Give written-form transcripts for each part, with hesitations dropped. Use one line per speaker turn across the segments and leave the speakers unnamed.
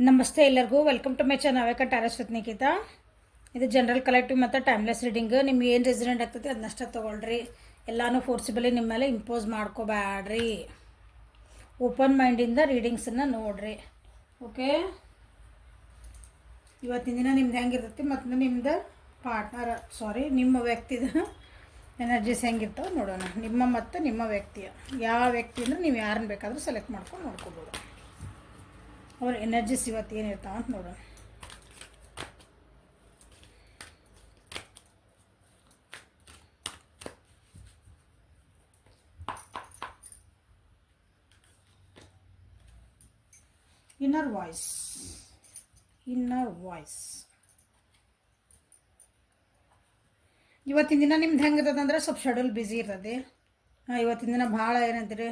ನಮಸ್ತೆ ಎಲ್ಲರಿಗೂ welcome to my channel awake Taurus with Nikhita. ಇದು ಜನರಲ್ ಕಲೆಕ್ಟಿವ್ ಮತ್ತು ಟೈಮ್ಲೆಸ್ ರೀಡಿಂಗ್. ನಿಮ್ಗೆ ಏನು ರೆಸಿಡೆಂಟ್ ಆಗ್ತೈತಿ ಅದನ್ನಷ್ಟೇ ತೊಗೊಳ್ರಿ. ಎಲ್ಲನೂ ಫೋರ್ಸಿಬಲಿ ನಿಮ್ಮ ಮೇಲೆ ಇಂಪೋಸ್ ಮಾಡ್ಕೋಬೇಡ್ರಿ. ಓಪನ್ ಮೈಂಡಿಂದ ರೀಡಿಂಗ್ಸನ್ನು ನೋಡ್ರಿ. ಓಕೆ, ಇವತ್ತಿನ ದಿನ ನಿಮ್ದು ಹೆಂಗಿರ್ತೈತಿ ಮತ್ತು ನಿಮ್ದು ನಿಮ್ಮ ವ್ಯಕ್ತಿದ ಎನರ್ಜೀಸ್ ಹೆಂಗಿರ್ತಾವೆ ನೋಡೋಣ. ನಿಮ್ಮ ಮತ್ತು ನಿಮ್ಮ ವ್ಯಕ್ತಿಯ ಯಾವ ವ್ಯಕ್ತಿ ಅಂದರೆ ನೀವು ಯಾರನ್ನ ಬೇಕಾದರೂ ಸೆಲೆಕ್ಟ್ ಮಾಡ್ಕೊಂಡು ನೋಡ್ಕೋಬೋದು. ಅವ್ರ ಎನರ್ಜೀಸ್ ಇವತ್ತು ಏನಿರ್ತಾವ ಅಂತ ನೋಡೋಣ. ಇನ್ನರ್ ವಾಯ್ಸ್ ಇವತ್ತಿನ ದಿನ ನಿಮ್ದು ಹೆಂಗಿರ್ತದಂದ್ರೆ ಸ್ವಲ್ಪ ಶೆಡ್ಯೂಲ್ ಬ್ಯುಸಿ ಇರ್ತದೆ. ಇವತ್ತಿನ ದಿನ ಭಾಳ ಏನಂತೀರಿ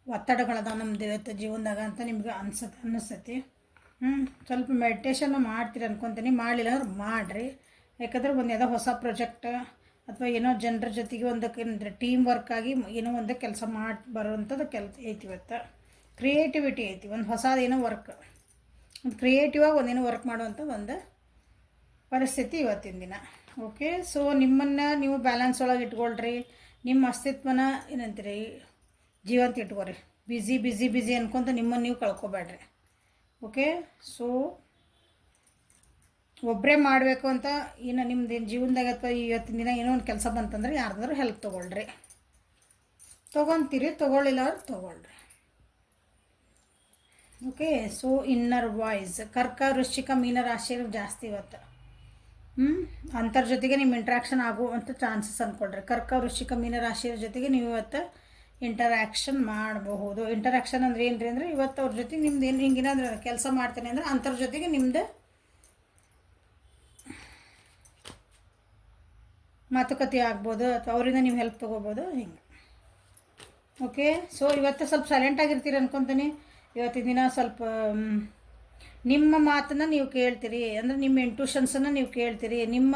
ಒತ್ತಡಗಳದ ನಮ್ಮದು ಇವತ್ತು ಜೀವನದಾಗ ಅಂತ ನಿಮ್ಗೆ ಅನ್ನಿಸ್ತೈತಿ. ಸ್ವಲ್ಪ ಮೆಡಿಟೇಷನ್ನು ಮಾಡ್ತೀರಿ ಅನ್ಕೊತೀನಿ. ಮಾಡಲಿಲ್ಲ ಅಂದ್ರೆ ಮಾಡಿರಿ. ಯಾಕಂದ್ರೆ ಒಂದು ಯಾವುದೋ ಹೊಸ ಪ್ರಾಜೆಕ್ಟ್ ಅಥವಾ ಏನೋ ಜನರ ಜೊತೆಗೆ ಒಂದಕ್ಕೆ ಟೀಮ್ ವರ್ಕ್ ಆಗಿ ಏನೋ ಒಂದು ಕೆಲಸ ಮಾಡಿ ಬರುವಂಥದ್ದು ಐತಿ. ಇವತ್ತು ಕ್ರಿಯೇಟಿವಿಟಿ ಐತಿ. ಒಂದು ಹೊಸದೇನೋ ವರ್ಕ್, ಒಂದು ಕ್ರಿಯೇಟಿವಾಗಿ ಒಂದೇನೋ ವರ್ಕ್ ಮಾಡುವಂಥ ಒಂದು ಪರಿಸ್ಥಿತಿ ಇವತ್ತಿನ ದಿನ. ಓಕೆ, ಸೊ ನಿಮ್ಮನ್ನು ನೀವು ಬ್ಯಾಲೆನ್ಸ್ ಒಳಗೆ ಇಟ್ಕೊಳ್ರಿ. ನಿಮ್ಮ ಅಸ್ತಿತ್ವನ ಏನಂತೀರಿ ಜೀವಂತ ಇಟ್ಕೊರಿ. ಬಿಸಿ ಅನ್ಕೊಂತ ನಿಮ್ಮನ್ನು ನೀವು ಕಳ್ಕೊಬೇಡ್ರಿ. ಓಕೆ, ಸೊ ಒಬ್ಬರೇ ಮಾಡಬೇಕು ಅಂತ ಏನು ನಿಮ್ದೇನು ಜೀವನದಾಗ ಅಥವಾ ಇವತ್ತಿನ ದಿನ ಏನೋ ಒಂದು ಕೆಲಸ ಬಂತಂದ್ರೆ ಯಾರ್ದಾದ್ರೂ ಹೆಲ್ಪ್ ತೊಗೊಳ್ರಿ. ತೊಗೊತೀರಿ, ತೊಗೊಳ್ಳಿಲ್ಲ ಅವ್ರು ತೊಗೊಳ್ರಿ. ಓಕೆ, ಸೊ ಇನ್ನರ್ ವಾಯ್ಸ್ ಕರ್ಕ ವೃಶ್ಚಿಕ ಮೀನ ರಾಶಿಯರು ಜಾಸ್ತಿ ಇವತ್ತು. ಅಂತರ ಜೊತೆಗೆ ನಿಮ್ಮ ಇಂಟ್ರಾಕ್ಷನ್ ಆಗುವಂಥ ಚಾನ್ಸಸ್ ಅಂದ್ಕೊಳ್ರಿ. ಕರ್ಕ ವೃಶ್ಚಿಕ ಮೀನ ರಾಶಿಯರ ಜೊತೆಗೆ ನೀವು ಇವತ್ತು ಇಂಟರಾಕ್ಷನ್ ಮಾಡಬಹುದು. ಇಂಟರಾಕ್ಷನ್ ಅಂದರೆ ಏನು ರೀ ಅಂದರೆ ಇವತ್ತು ಅವ್ರ ಜೊತೆಗೆ ನಿಮ್ದು ಏನು ಹಿಂಗೇನಾದ್ರೆ ಕೆಲಸ ಮಾಡ್ತೇನೆ ಅಂದರೆ ಅಂತರ ಜೊತೆಗೆ ನಿಮ್ಮದು ಮಾತುಕತೆ ಆಗ್ಬೋದು ಅಥವಾ ಅವರಿಂದ ನೀವು ಹೆಲ್ಪ್ ತೊಗೋಬೋದು ಹಿಂಗೆ. ಓಕೆ, ಸೊ ಇವತ್ತು ಸ್ವಲ್ಪ ಸೈಲೆಂಟ್ ಆಗಿರ್ತೀರಿ ಅನ್ಕೊತೀನಿ. ಇವತ್ತಿನ ದಿನ ಸ್ವಲ್ಪ ನಿಮ್ಮ ಮಾತನ್ನು ನೀವು ಕೇಳ್ತೀರಿ. ಅಂದರೆ ನಿಮ್ಮ ಇಂಟ್ಯೂಷನ್ಸನ್ನು ನೀವು ಕೇಳ್ತೀರಿ. ನಿಮ್ಮ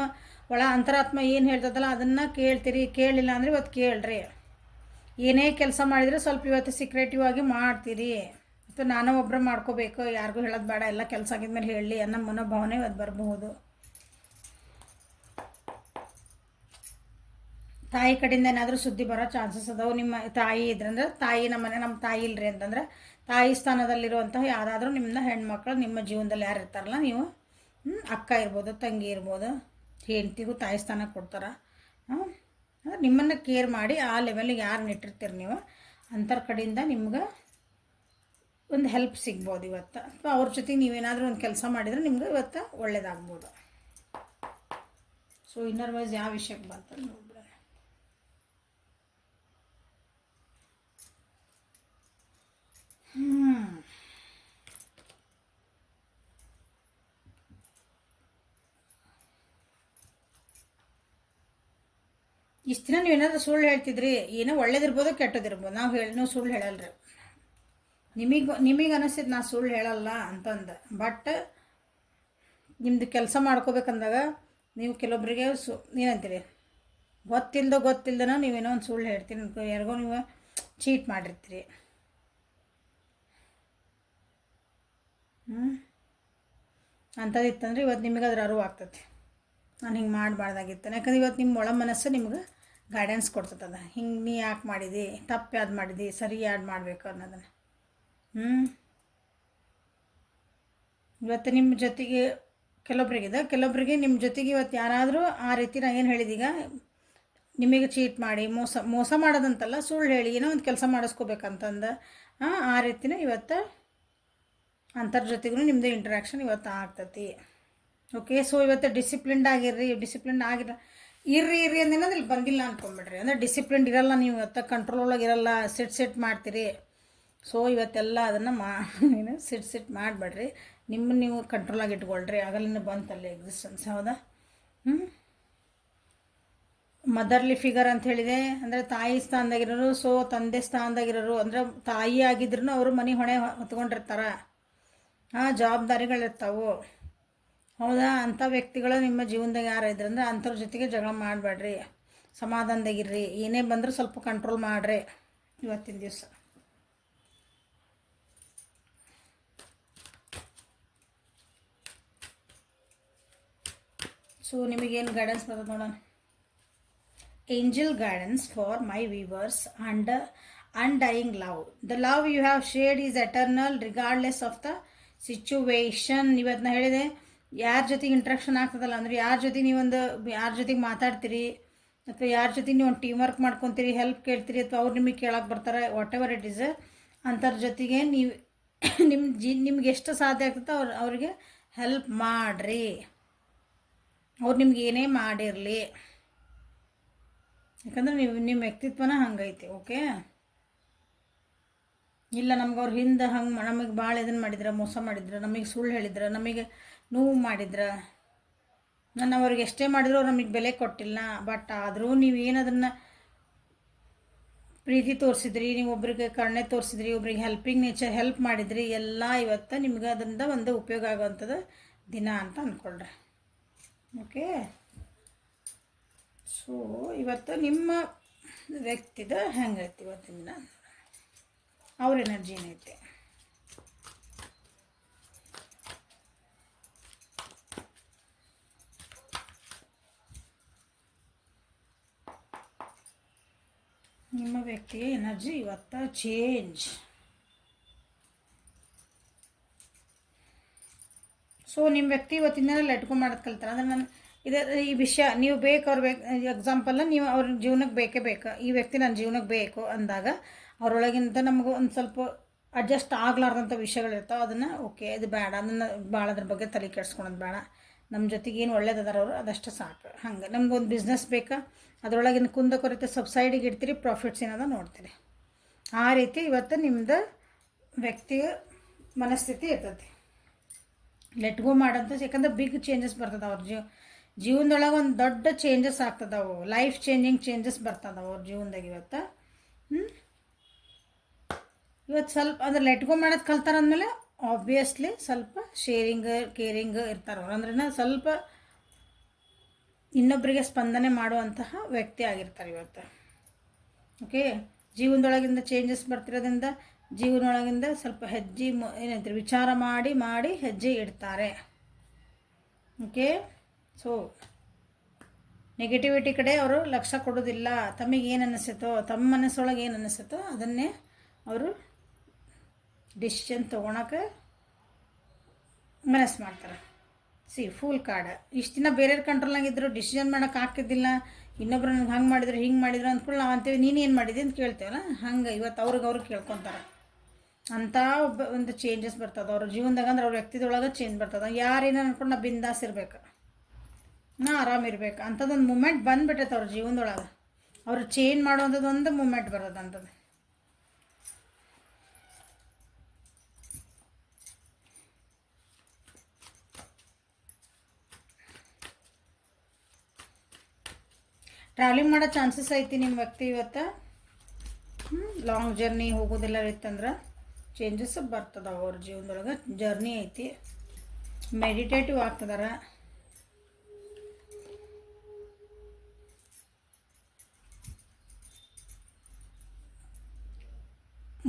ಒಳ ಅಂತರಾತ್ಮ ಏನು ಹೇಳ್ತದಲ್ಲ ಅದನ್ನು ಕೇಳ್ತೀರಿ. ಕೇಳಲಿಲ್ಲ ಅಂದರೆ ಇವತ್ತು ಕೇಳ್ರಿ. ಏನೇ ಕೆಲಸ ಮಾಡಿದರೆ ಸ್ವಲ್ಪ ಇವತ್ತು ಸೀಕ್ರೆಟಿವ್ ಆಗಿ ಮಾಡ್ತೀರಿ. ಅಥವಾ ನಾನು ಒಬ್ಬರು ಮಾಡ್ಕೋಬೇಕು, ಯಾರಿಗೂ ಹೇಳೋದು ಬೇಡ, ಎಲ್ಲ ಕೆಲಸ ಆಗಿದ್ಮೇಲೆ ಹೇಳಲಿ ಅನ್ನೋ ಮನೋಭಾವನೆ ಇವತ್ತು ಬರಬಹುದು. ತಾಯಿ ಕಡೆಯಿಂದ ಏನಾದರೂ ಸುದ್ದಿ ಬರೋ ಚಾನ್ಸಸ್ ಅದಾವೆ. ನಿಮ್ಮ ತಾಯಿ ಇದ್ರಂದ್ರೆ ತಾಯಿ ನಮ್ಮ ತಾಯಿ ಇಲ್ಲರಿ ಅಂತಂದ್ರೆ ತಾಯಿ ಸ್ಥಾನದಲ್ಲಿರುವಂತಹ ಯಾರಾದರೂ ನಿಮ್ಮನ್ನ ಹೆಣ್ಮಕ್ಳು ನಿಮ್ಮ ಜೀವನದಲ್ಲಿ ಯಾರು ಇರ್ತಾರಲ್ಲ, ನೀವು ಅಕ್ಕ ಇರ್ಬೋದು, ತಂಗಿ ಇರ್ಬೋದು, ಹೆಂಡತಿಗೂ ತಾಯಿ ಸ್ಥಾನ ಕೊಡ್ತಾರೆ. ನಿಮ್ಮನ್ನು ಕೇರ್ ಮಾಡಿ ಆ ಲೆವೆಲಿಗೆ ಯಾರನ್ನ ಇಟ್ಟಿರ್ತೀರಿ ನೀವು ಅಂತರ ಕಡೆಯಿಂದ ನಿಮ್ಗೆ ಒಂದು ಹೆಲ್ಪ್ ಸಿಗ್ಬೋದು ಇವತ್ತು. ಅಥವಾ ಅವ್ರ ಜೊತೆಗೆ ನೀವೇನಾದರೂ ಒಂದು ಕೆಲಸ ಮಾಡಿದರೆ ನಿಮ್ಗೆ ಇವತ್ತು ಒಳ್ಳೇದಾಗ್ಬೋದು. ಸೊ ಇನ್ನರ್ ವೈಸ್ ಯಾವ ವಿಷಯಕ್ಕೆ ಬಂತ ನೋಡ್ಬಿಡ. ಇಷ್ಟು ದಿನ ನೀವೇನಾದ್ರೂ ಸುಳ್ಳು ಹೇಳ್ತಿದ್ರಿ. ಏನೋ ಒಳ್ಳೇದಿರ್ಬೋದು ಕೆಟ್ಟದಿರ್ಬೋದು, ನಾವು ಸುಳ್ಳು ಹೇಳಲ್ರಿ. ನಿಮಗೆ ಅನಿಸಿದ್ದು ನಾ ಸುಳ್ಳು ಹೇಳಲ್ಲ ಅಂತಂದು. ಬಟ್ ನಿಮ್ಮದು ಕೆಲಸ ಮಾಡ್ಕೋಬೇಕಂದಾಗ ನೀವು ಕೆಲವೊಬ್ಬರಿಗೆ ಏನಂತೀರಿ ಗೊತ್ತಿಲ್ದನೋ ನೀವೇನೋ ಒಂದು ಸುಳ್ಳು ಹೇಳ್ತೀರಿ. ಯಾರಿಗೋ ನೀವು ಚೀಟ್ ಮಾಡಿರ್ತೀರಿ. ಅಂಥದ್ದು ಇತ್ತಂದ್ರೆ ಇವತ್ತು ನಿಮಗೆ ಅದ್ರ ಅರಿವು ಆಗ್ತೈತಿ. ನಾನು ಹಿಂಗೆ ಮಾಡಬಾರ್ದಾಗಿತ್ತು. ಯಾಕಂದ್ರೆ ಇವತ್ತು ನಿಮ್ಮ ಒಳ ಮನಸ್ಸು ನಿಮ್ಗೆ ಗೈಡೆನ್ಸ್ ಕೊಡ್ತದ. ಹಿಂಗೆ ನೀ ಯಾಕೆ ಮಾಡಿದಿ, ತಪ್ಪು ಯಾವ್ದು ಮಾಡಿದಿ, ಸರಿ ಯಾವ್ದು ಮಾಡಬೇಕು ಅನ್ನೋದನ್ನು. ಇವತ್ತು ನಿಮ್ಮ ಜೊತೆಗೆ ಕೆಲವೊಬ್ಬರಿಗೆ ನಿಮ್ಮ ಜೊತೆಗೆ ಇವತ್ತು ಯಾರಾದರೂ ಆ ರೀತಿ ನಾನು ಏನು ಹೇಳಿದೀಗ ನಿಮಗೆ ಚೀಟ್ ಮಾಡಿ ಮೋಸ ಮಾಡೋದಂತಲ್ಲ, ಸುಳ್ಳು ಹೇಳಿ ಏನೋ ಒಂದು ಕೆಲಸ ಮಾಡಿಸ್ಕೋಬೇಕಂತಂದು ಆ ರೀತಿನ ಇವತ್ತು ಅಂತರ ಜೊತೆಗೂ ನಿಮ್ಮದು ಇಂಟ್ರಾಕ್ಷನ್ ಇವತ್ತು ಆಗ್ತತಿ. ಓಕೆ, ಸೊ ಇವತ್ತು ಡಿಸಿಪ್ಲಿನ್ಡ್ ಆಗಿರ್ರಿ. ಇರ್ರಿ ಅಂದೇನಂದ್ರೆ ಇಲ್ಲಿ ಬಂದಿಲ್ಲ ಅಂದ್ಕೊಂಬಿಡ್ರಿ. ಅಂದರೆ ಡಿಸಿಪ್ಲಿನ್ಡ್ ಇರಲ್ಲ ನೀವು ಇವತ್ತು, ಕಂಟ್ರೋಲ್ ಒಳಗೆ ಇರಲ್ಲ, ಸಿಟ್ ಮಾಡ್ತೀರಿ. ಸೊ ಇವತ್ತೆಲ್ಲ ಅದನ್ನು ಸಿಟ್ ಮಾಡಿಬಿಡ್ರಿ. ನಿಮ್ಮನ್ನು ನೀವು ಕಂಟ್ರೋಲಾಗಿ ಇಟ್ಕೊಳ್ರಿ. ಆಗಲಿನ ಬಂತಲ್ಲಿ ಎಕ್ಸಿಸ್ಟೆನ್ಸ್. ಹೌದಾ? ಮದರ್ಲಿ ಫಿಗರ್ ಅಂತ ಹೇಳಿದೆ ಅಂದರೆ ತಾಯಿ ಸ್ಥಾನದಾಗಿರೋರು. ಸೊ ತಂದೆ ಸ್ಥಾನದಾಗಿರೋರು ಅಂದರೆ ತಾಯಿ ಆಗಿದ್ರು ಅವರು ಮನೆ ಹೊಣೆ ಹೊತ್ಕೊಂಡಿರ್ತಾರೆ. ಜವಾಬ್ದಾರಿಗಳಿರ್ತಾವೆ. ಹೌದಾ? ಅಂಥ ವ್ಯಕ್ತಿಗಳು ನಿಮ್ಮ ಜೀವನದಾಗ ಯಾರು ಇದ್ರಂದ್ರೆ ಅಂಥವ್ರ ಜೊತೆಗೆ ಜಗಳ ಮಾಡಬೇಡ್ರಿ. ಸಮಾಧಾನದಾಗಿರ್ರಿ. ಏನೇ ಬಂದರೂ ಸ್ವಲ್ಪ ಕಂಟ್ರೋಲ್ ಮಾಡಿರಿ ಇವತ್ತಿನ ದಿವಸ. ಸೊ ನಿಮಗೇನು ಗೈಡೆನ್ಸ್ ಬರ್ತದೆ ನೋಡೋಣ. Angel guidance for my viewers and undying love. The love you have shared is eternal regardless of the situation. ಇವತ್ತು ನಾ ಹೇಳಿದೆ, ಯಾರ ಜೊತೆಗೆ ಇಂಟ್ರಾಕ್ಷನ್ ಆಗ್ತದಲ್ಲ ಅಂದರೆ ಯಾರ ಜೊತೆಗೆ ನೀವೊಂದು ಯಾರ ಜೊತೆಗೆ ಮಾತಾಡ್ತೀರಿ ಅಥವಾ ಯಾರ ಜೊತೆಗೆ ನೀವು ಒಂದು ಟೀಮ್ ವರ್ಕ್ ಮಾಡ್ಕೊತೀರಿ, ಹೆಲ್ಪ್ ಕೇಳ್ತೀರಿ ಅಥವಾ ಅವ್ರು ನಿಮಗೆ ಕೇಳಕ್ಕೆ ಬರ್ತಾರೆ, ವಾಟ್ ಎವರ್ ಇಟ್ ಈಸ್, ಅಂಥವ್ರ ಜೊತೆಗೆ ನೀವು ನಿಮ್ಗೆ ಎಷ್ಟು ಸಾಧ್ಯ ಆಗ್ತದೆ ಅವ್ರಿಗೆ ಹೆಲ್ಪ್ ಮಾಡಿರಿ. ಅವ್ರು ನಿಮ್ಗೆ ಏನೇ ಮಾಡಿರಲಿ, ಯಾಕಂದ್ರೆ ನಿಮ್ಮ ವ್ಯಕ್ತಿತ್ವನ ಹಂಗೈತಿ. ಓಕೆ, ಇಲ್ಲ ನಮ್ಗೆ ಅವ್ರ ಹಿಂದೆ ಹಂಗೆ ನಮಗೆ ಭಾಳ ಇದನ್ನು ಮಾಡಿದ್ರೆ, ಮೋಸ ಮಾಡಿದ್ರೆ, ನಮಗೆ ಸುಳ್ಳು ಹೇಳಿದ್ರೆ, ನಮಗೆ ನೋವು ಮಾಡಿದ್ರೆ, ನಾನು ಅವ್ರಿಗೆ ಎಷ್ಟೇ ಮಾಡಿದ್ರು ಅವ್ರು ನಮಗೆ ಬೆಲೆ ಕೊಟ್ಟಿಲ್ಲ. ಬಟ್ ಆದರೂ ನೀವು ಏನದನ್ನು ಪ್ರೀತಿ ತೋರಿಸಿದ್ರಿ, ನೀವು ಒಬ್ರಿಗೆ ಕರುಣೆ ತೋರಿಸಿದ್ರಿ, ಒಬ್ರಿಗೆ ಹೆಲ್ಪಿಂಗ್ ನೇಚರ್ ಹೆಲ್ಪ್ ಮಾಡಿದ್ರಿ, ಎಲ್ಲ ಇವತ್ತು ನಿಮ್ಗೆ ಅದರಿಂದ ಒಂದು ಉಪಯೋಗ ಆಗೋವಂಥದ್ದು ದಿನ ಅಂತ ಅಂದ್ಕೊಳ್ರಿ. ಓಕೆ, ಸೊ ಇವತ್ತು ನಿಮ್ಮ ವ್ಯಕ್ತಿದ ಹೆಂಗೈತಿ ಇವತ್ತಿನ ದಿನ, ಅವ್ರ ಎನರ್ಜಿ ಏನೈತೆ. ನಿಮ್ಮ ವ್ಯಕ್ತಿಯ ಎನರ್ಜಿ ಇವತ್ತು ಚೇಂಜ್. ಸೊ ನಿಮ್ಮ ವ್ಯಕ್ತಿ ಇವತ್ತಿನ ಲೆಟ್ಕೊ ಮಾಡೋದು ಕಲ್ತಾರೆ. ಅಂದರೆ ನಾನು ಈ ವಿಷಯ ನೀವು ಬೇಕು ಅವ್ರು ಬೇಕು, ಎಕ್ಸಾಂಪಲ್ ನೀವು ಅವ್ರ ಜೀವನಕ್ಕೆ ಬೇಕೇ ಬೇಕು, ಈ ವ್ಯಕ್ತಿ ನನ್ನ ಜೀವನಕ್ಕೆ ಬೇಕು ಅಂದಾಗ ಅವರೊಳಗಿಂತ ನಮಗೂ ಒಂದು ಸ್ವಲ್ಪ ಅಡ್ಜಸ್ಟ್ ಆಗ್ಲಾರ್ದಂಥ ವಿಷಯಗಳಿರ್ತಾವೆ. ಅದನ್ನು ಓಕೆ ಇದು ಬೇಡ, ಅದನ್ನು ಭಾಳ ಅದ್ರ ಬಗ್ಗೆ ತಲೆ ಕೆಡ್ಸ್ಕೊಳೋದು ಬೇಡ, ನಮ್ಮ ಜೊತೆಗೆ ಏನು ಒಳ್ಳೇದದಾರ ಅವರು ಅದಷ್ಟು ಸಾಕು. ಹಂಗೆ ನಮ್ಗೊಂದು ಬಿಸ್ನೆಸ್ ಬೇಕಾ, ಅದರೊಳಗಿನ ಕುಂದ ಕೊರತೆ ಸಬ್ಸೈಡಿಗೆ ಇಡ್ತೀರಿ, ಪ್ರಾಫಿಟ್ಸ್ ಏನದ ನೋಡ್ತೀರಿ. ಆ ರೀತಿ ಇವತ್ತು ನಿಮ್ಮದು ವ್ಯಕ್ತಿಯ ಮನಸ್ಥಿತಿ ಇರ್ತೈತಿ. ಲೆಟ್ ಗೋ ಮಾಡೋಂಥ, ಯಾಕಂದ್ರೆ ಬಿಗ್ ಚೇಂಜಸ್ ಬರ್ತದೆ ಅವ್ರ ಜೀವನದೊಳಗೆ ಒಂದು ದೊಡ್ಡ ಚೇಂಜಸ್ ಆಗ್ತದವು, ಲೈಫ್ ಚೇಂಜಿಂಗ್ ಚೇಂಜಸ್ ಬರ್ತದವು ಅವ್ರ ಜೀವನದಾಗ ಇವತ್ತು. ಇವತ್ತು ಸ್ವಲ್ಪ ಅಂದ್ರೆ ಲೆಟ್ ಗೋ ಮಾಡೋದು ಕಲ್ತಾರಂದಮೇಲೆ ಆಬ್ವಿಯಸ್ಲಿ ಸ್ವಲ್ಪ ಶೇರಿಂಗ್ ಕೇರಿಂಗ್ ಇರ್ತಾರೆ ಅವ್ರು. ಅಂದ್ರೆ ಸ್ವಲ್ಪ ಇನ್ನೊಬ್ಬರಿಗೆ ಸ್ಪಂದನೆ ಮಾಡುವಂತಹ ವ್ಯಕ್ತಿ ಆಗಿರ್ತಾರೆ ಇವತ್ತು. ಓಕೆ, ಜೀವನದೊಳಗಿಂದ ಚೇಂಜಸ್ ಬರ್ತಿರೋದ್ರಿಂದ ಜೀವನದೊಳಗಿಂದ ಸ್ವಲ್ಪ ಹೆಜ್ಜೆ ಏನಂತೀರಿ ವಿಚಾರ ಮಾಡಿ ಹೆಜ್ಜೆ ಇಡ್ತಾರೆ. ಓಕೆ, ಸೊ ನೆಗೆಟಿವಿಟಿ ಕಡೆ ಅವರು ಲಕ್ಷ್ಯ ಕೊಡೋದಿಲ್ಲ. ತಮಗೆ ಏನು ಅನ್ನಿಸುತ್ತೋ, ತಮ್ಮ ಮನಸ್ಸೊಳಗೆ ಏನು ಅನ್ನಿಸುತ್ತೋ ಅದನ್ನೇ ಅವರು ಡಿಸಿಷನ್ ತೊಗೊಳಕ್ಕೆ ಮನಸ್ಸು ಮಾಡ್ತಾರೆ. Full card. ಇಷ್ಟು ದಿನ ಬೇರೆಯವ್ರ ಕಂಟ್ರೋಲ್ನಾಗಿದ್ದರು, ಡಿಸಿಷನ್ ಮಾಡೋಕೆ ಆಗ್ತಿದ್ದಿಲ್ಲ, ಇನ್ನೊಬ್ರು ನನಗೆ ಹಂಗೆ ಮಾಡಿದ್ರು ಹಿಂಗೆ ಮಾಡಿದ್ರು ಅಂದ್ಕೊಂಡು ನಾವು ಅಂತೀವಿ ನೀನು ಏನು ಮಾಡಿದೆ ಅಂತ ಕೇಳ್ತೇವಲ್ಲ, ಹಂಗೆ ಇವತ್ತು ಅವ್ರಿಗೆ ಕೇಳ್ಕೊತಾರೆ. ಅಂಥ ಒಂದು ಚೇಂಜಸ್ ಬರ್ತದೆ ಅವ್ರ ಜೀವನದಾಗ. ಅಂದ್ರೆ ಅವ್ರ ವ್ಯಕ್ತಿದೊಳಗೆ ಚೇಂಜ್ ಬರ್ತದೆ. ಯಾರೇನೋ ಅಂದ್ಕೊಂಡು ನಾ ಬಿಂದಾಸ್ ಇರ್ಬೇಕು, ನಾ ಆರಾಮಿರ್ಬೇಕು ಅಂಥದ್ದೊಂದು ಮೂಮೆಂಟ್ ಬಂದುಬಿಟ್ಟೈತೆ ಅವ್ರ ಜೀವನದೊಳಗೆ. ಅವ್ರು ಚೇಂಜ್ ಮಾಡುವಂಥದ್ದು ಒಂದು ಮೂಮೆಂಟ್ ಬರೋದು ಅಂಥದ್ದು. ಟ್ರಾವೆಲಿಂಗ್ ಮಾಡೋ ಚಾನ್ಸಸ್ ಐತಿ ನಿಮ್ಮ ವ್ಯಕ್ತಿ ಇವತ್ತು. ಲಾಂಗ್ ಜರ್ನಿ ಹೋಗೋದೆಲ್ಲ ಇತ್ತಂದ್ರೆ ಚೇಂಜಸ್ ಬರ್ತದೆ ಅವ್ರ ಜೀವನದೊಳಗೆ. ಜರ್ನಿ ಐತಿ, ಮೆಡಿಟೇಟಿವ್ ಆಗ್ತದಾರ.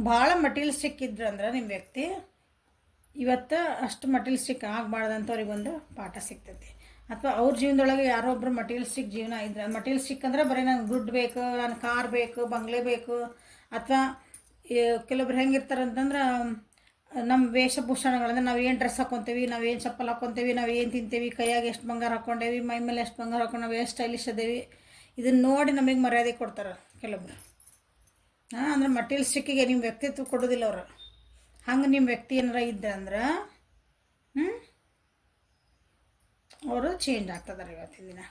ಭಾಳ ಮಟೀರಿಯಲಿಸ್ಟಿಕ್ ಇದ್ರು ಅಂದ್ರೆ ನಿಮ್ಮ ವ್ಯಕ್ತಿ ಇವತ್ತು ಅಷ್ಟು ಮಟೀರಿಯಲಿಸ್ಟಿಕ್ ಆಗಬಾರ್ದಂಥವ್ರಿಗೊಂದು ಪಾಠ ಸಿಗ್ತೈತಿ. ಅಥವಾ ಅವ್ರ ಜೀವನದೊಳಗೆ ಯಾರೋ ಒಬ್ಬರು ಮಟೀರಿಯಲಿಸ್ಟಿಕ್ ಜೀವನ ಇದ್ರೆ, ಮಟೀರಿಯಲಿಸ್ಟಿಕ್ ಅಂದ್ರೆ ಬರೀ ನನಗೆ ದುಡ್ಡು ಬೇಕು, ನಾನು ಕಾರ್ ಬೇಕು, ಬಂಗ್ಲೆ ಬೇಕು, ಅಥವಾ ಕೆಲವೊಬ್ರು ಹೆಂಗಿರ್ತಾರೆ ಅಂತಂದ್ರೆ ನಮ್ಮ ವೇಷಭೂಷಣಗಳಂದ್ರೆ ನಾವು ಏನು ಡ್ರೆಸ್ ಹಾಕ್ಕೊತೀವಿ, ನಾವು ಏನು ಚಪ್ಪಲ್ ಹಾಕ್ಕೊತೀವಿ, ನಾವು ಏನು ತಿಂತೀವಿ, ಕೈಯಾಗ ಎಷ್ಟು ಬಂಗಾರ ಹಾಕ್ಕೊಂಡೇವಿ, ಮೈ ಮೇಲೆ ಎಷ್ಟು ಬಂಗಾರ ಹಾಕ್ಕೊಂಡು ನಾವು ಎಷ್ಟು ಸ್ಟೈಲಿಶ್ ಅದೇವಿ, ಇದನ್ನು ನೋಡಿ ನಮಗೆ ಮರ್ಯಾದೆ ಕೊಡ್ತಾರೆ ಕೆಲವೊಬ್ರು. ಅಂದ್ರೆ ಮಟೀರಿಯಲಿಸ್ಟಿಕ್ಕಿಗೆ ನಿಮ್ಮ ವ್ಯಕ್ತಿತ್ವ ಕೊಡೋದಿಲ್ಲ ಅವರು. ಹಂಗೆ ನಿಮ್ಮ ವ್ಯಕ್ತಿ ಏನಾರ ಇದ್ದಂದ್ರೆ ಅವರು ಚೇಂಜ್ ಆಗ್ತದಾರೆ ಇವತ್ತಿನ ದಿನ.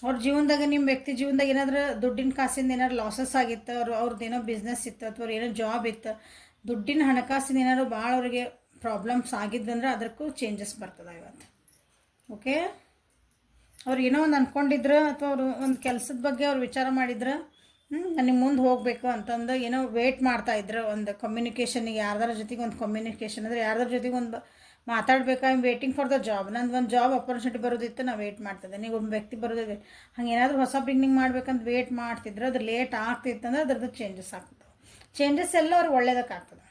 ಅವ್ರ ಜೀವನದಾಗ ನಿಮ್ಮ ವ್ಯಕ್ತಿ ಜೀವನದಾಗ ಏನಾದರೂ ದುಡ್ಡಿನ ಕಾಸಿಂದ ಏನಾದ್ರು ಲಾಸಸ್ ಆಗಿತ್ತು, ಅವ್ರದ್ದು ಏನೋ ಬಿಸ್ನೆಸ್ ಇತ್ತು ಅಥವಾ ಏನೋ ಜಾಬ್ ಇತ್ತು, ದುಡ್ಡಿನ ಹಣಕಾಸಿನ ಏನಾದ್ರು ಭಾಳ ಅವ್ರಿಗೆ ಪ್ರಾಬ್ಲಮ್ಸ್ ಆಗಿದ್ದಂದ್ರೆ ಅದಕ್ಕೂ ಚೇಂಜಸ್ ಬರ್ತದೆ ಇವತ್ತು. ಓಕೆ, ಅವ್ರು ಏನೋ ಒಂದು ಅಂದ್ಕೊಂಡಿದ್ರು ಅಥವಾ ಅವರು ಒಂದು ಕೆಲಸದ ಬಗ್ಗೆ ಅವ್ರು ವಿಚಾರ ಮಾಡಿದ್ರು, ನನಗೆ ಮುಂದೆ ಹೋಗಬೇಕು ಅಂತಂದು ಏನೋ ವೇಟ್ ಮಾಡ್ತಾಯಿದ್ರು ಒಂದು ಕಮ್ಯುನಿಕೇಷನಿಗೆ. ಯಾರ್ದಾರ ಜೊತೆಗೆ ಒಂದು ಕಮ್ಯುನಿಕೇಷನ್ ಅಂದರೆ ಯಾರ್ದಾರ ಜೊತೆಗೆ ಒಂದು ಮಾತಾಡ್ಬೇಕು. I am waiting for the job, ನಂದು ಒಂದು ಜಾಬ್ ಆಪರ್ಚುನಿಟಿ ಬರೋದಿತ್ತು, ನಾನು ವೇಟ್ ಮಾಡ್ತಿದ್ದೆ. ನೀವು ಒಬ್ಬ ವ್ಯಕ್ತಿ ಬರೋದಿದೆ ಹಂಗೆ ಏನಾದರೂ ಹೊಸ ಬಿಗ್ನಿಂಗ್ ಮಾಡ್ಬೇಕಂತ ವೇಟ್ ಮಾಡ್ತಿದ್ರೆ ಅದು ಲೇಟ್ ಆಗ್ತಿತ್ತು ಅಂದ್ರೆ ಅದ್ರದ್ದು ಚೇಂಜಸ್ ಆಗ್ತದೆ. ಚೇಂಜಸ್ ಎಲ್ಲ ಅವ್ರಿಗೆ ಒಳ್ಳೇದಕ್ಕಾಗ್ತದೆ.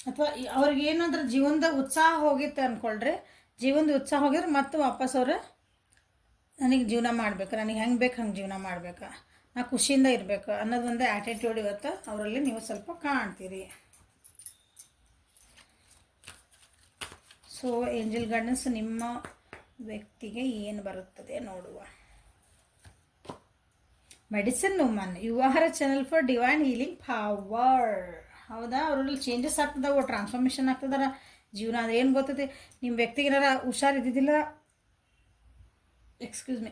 ಅಥವಾ ಅವ್ರಿಗೆ ಏನಾದ್ರೂ ಜೀವನದ ಉತ್ಸಾಹ ಹೋಗಿತ್ತು ಅಂದ್ಕೊಳ್ರಿ, ಜೀವನದ ಉತ್ಸಾಹ ಹೋಗಿದ್ರೆ ಮತ್ತೆ ವಾಪಸ್ ಅವ್ರು ನನಗೆ ಜೀವನ ಮಾಡ್ಬೇಕು, ನನಗೆ ಹೆಂಗೆ ಬೇಕು ಹಂಗೆ ಜೀವನ ಮಾಡ್ಬೇಕು, ನಾ ಖುಷಿಯಿಂದ ಇರಬೇಕು ಅನ್ನೋದು ಒಂದು ಆ್ಯಟಿಟ್ಯೂಡ್ ಇವತ್ತು ಅವರಲ್ಲಿ ನೀವು ಸ್ವಲ್ಪ ಕಾಣ್ತೀರಿ. ಸೊ ಏಂಜಲ್ ಗೈಡೆನ್ಸ್ ನಿಮ್ಮ ವ್ಯಕ್ತಿಗೆ ಏನು ಬರುತ್ತದೆ ನೋಡುವ. Medicine woman, you are a channel for divine healing power. ಹೌದಾ, ಅವರಲ್ಲಿ ಚೇಂಜಸ್ ಆಗ್ತದವು, ಟ್ರಾನ್ಸ್ಫಾರ್ಮೇಷನ್ ಆಗ್ತದಾರ ಜೀವನ. ಅದೇನು ಗೊತ್ತದೆ ನಿಮ್ಮ ವ್ಯಕ್ತಿಗೆ ಏನಾರ ಹುಷಾರಿದ್ದಿದ್ದಿಲ್ಲ, ಎಕ್ಸ್ಕ್ಯೂಸ್ ಮೀ,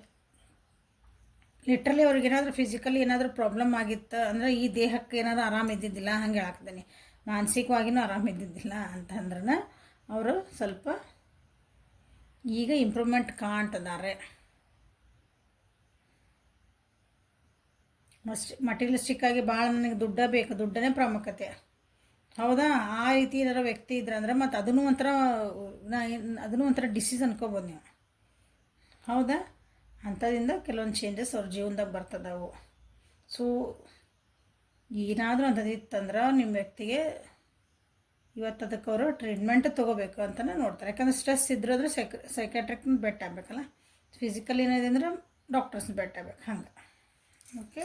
ಲಿಟ್ರಲಿ ಅವ್ರಿಗೆ ಏನಾದರೂ ಫಿಸಿಕಲಿ ಏನಾದರೂ ಪ್ರಾಬ್ಲಮ್ ಆಗಿತ್ತು ಅಂದರೆ ಈ ದೇಹಕ್ಕೆ ಏನಾದರೂ ಆರಾಮಿದ್ದಿದ್ದಿಲ್ಲ ಹಂಗೆ ಹೇಳಾಕ್ತೀನಿ, ಮಾನಸಿಕವಾಗಿಯೂ ಆರಾಮಿದ್ದಿದ್ದಿಲ್ಲ ಅಂತಂದ್ರೆ ಅವರು ಸ್ವಲ್ಪ ಈಗ ಇಂಪ್ರೂವ್ಮೆಂಟ್ ಕಾಣ್ತಿದ್ದಾರೆ. ಮಟೀರಿಯಲಿಸ್ಟಿಕ್ ಆಗಿ ಭಾಳ ನನಗೆ ದುಡ್ಡ ಬೇಕು, ದುಡ್ಡನೇ ಪ್ರಾಮುಖ್ಯತೆ. ಹೌದಾ, ಆ ರೀತಿ ಏನಾರ ವ್ಯಕ್ತಿ ಇದ್ರಂದ್ರೆ ಮತ್ತು ಅದನ್ನು ಒಂಥರ ಡಿಸೀಸ್ ಅನ್ಕೋಬೋದು ನೀವು. ಹೌದಾ, ಅಂಥದ್ರಿಂದ ಕೆಲವೊಂದು ಚೇಂಜಸ್ ಅವ್ರ ಜೀವನದಾಗ ಬರ್ತದವು. ಸೊ ಏನಾದರೂ ಅಂಥದ್ದು ಇತ್ತಂದ್ರೆ ನಿಮ್ಮ ವ್ಯಕ್ತಿಗೆ ಇವತ್ತು ಅದಕ್ಕೆ ಅವರು ಟ್ರೀಟ್ಮೆಂಟ್ ತೊಗೋಬೇಕು ಅಂತಲೇ ನೋಡ್ತಾರೆ. ಯಾಕಂದರೆ ಸ್ಟ್ರೆಸ್ ಇದ್ರಾದ್ರೆ ಸೈಕ್ಯಾಟ್ರಿಕ್ನ ಬೆಟ್ ಆಗಬೇಕಲ್ಲ, ಫಿಸಿಕಲ್ ಏನಿದೆ ಅಂದ್ರೆ ಡಾಕ್ಟರ್ಸ್ನ ಬೆಟ್ ಆಗ್ಬೇಕು ಹಂಗೆ. ಓಕೆ,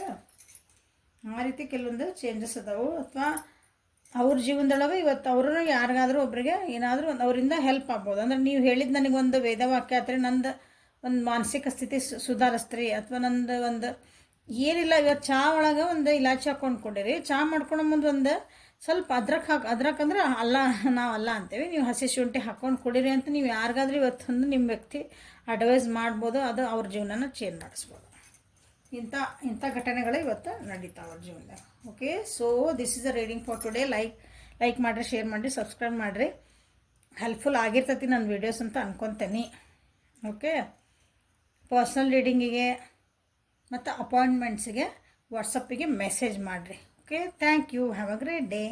ಆ ರೀತಿ ಕೆಲವೊಂದು ಚೇಂಜಸ್ ಅದಾವು. ಅಥವಾ ಅವ್ರ ಜೀವನದೊಳಗೆ ಇವತ್ತು ಅವರು ಯಾರಿಗಾದರೂ ಒಬ್ಬರಿಗೆ ಏನಾದರೂ ಒಂದು ಅವರಿಂದ ಹೆಲ್ಪ್ ಆಗ್ಬೋದು. ಅಂದ್ರೆ ನೀವು ಹೇಳಿದ ನನಗೊಂದು ವೇದವಾಕ್ಯ ಆದರೆ ನಂದು ಒಂದು ಮಾನಸಿಕ ಸ್ಥಿತಿ ಸುಧಾರಿಸ್ತ್ರಿ, ಅಥವಾ ನಂದು ಒಂದು ಏನಿಲ್ಲ, ಇವತ್ತು ಚಹಾ ಒಳಗೆ ಒಂದು ಇಲಾಚಿ ಹಾಕ್ಕೊಂಡು ಕೊಡಿರಿ, ಚಹಾ ಮಾಡ್ಕೊಂಡು ಮುಂದೆ ಒಂದು ಸ್ವಲ್ಪ ಅದ್ರಕ್ ಅಂದ್ರೆ ನಾವಲ್ಲ ಅಂತೇವೆ, ನೀವು ಹಸಿ ಶುಂಠಿ ಹಾಕ್ಕೊಂಡು ಕುಡೀರಿ ಅಂತ ನೀವು ಯಾರಿಗಾದ್ರೂ ಇವತ್ತೊಂದು ನಿಮ್ಮ ವ್ಯಕ್ತಿ ಅಡ್ವೈಸ್ ಮಾಡ್ಬೋದು. ಅದು ಅವ್ರ ಜೀವನನ ಚೇಂಜ್ ಮಾಡಿಸ್ಬೋದು. ಇಂಥ ಘಟನೆಗಳು ಇವತ್ತು ನಡೀತಾವೆ ಅವ್ರ ಜೀವನದಾಗ. Okay, so this is a reading for today. Like ಮಾಡಿರಿ, ಶೇರ್ ಮಾಡಿರಿ, ಸಬ್ಸ್ಕ್ರೈಬ್ ಮಾಡಿರಿ. ಹೆಲ್ಪ್ಫುಲ್ ಆಗಿರ್ತೈತಿ ನನ್ನ ವೀಡಿಯೋಸ್ ಅಂತ ಅನ್ಕೊತೀನಿ. ಓಕೆ, ಪರ್ಸ್ನಲ್ ರೀಡಿಂಗಿಗೆ ಮತ್ತು ಅಪಾಯಿಂಟ್ಮೆಂಟ್ಸಿಗೆ ವಾಟ್ಸಪ್ಪಿಗೆ ಮೆಸೇಜ್ ಮಾಡಿರಿ. Okay, thank you, have a great day.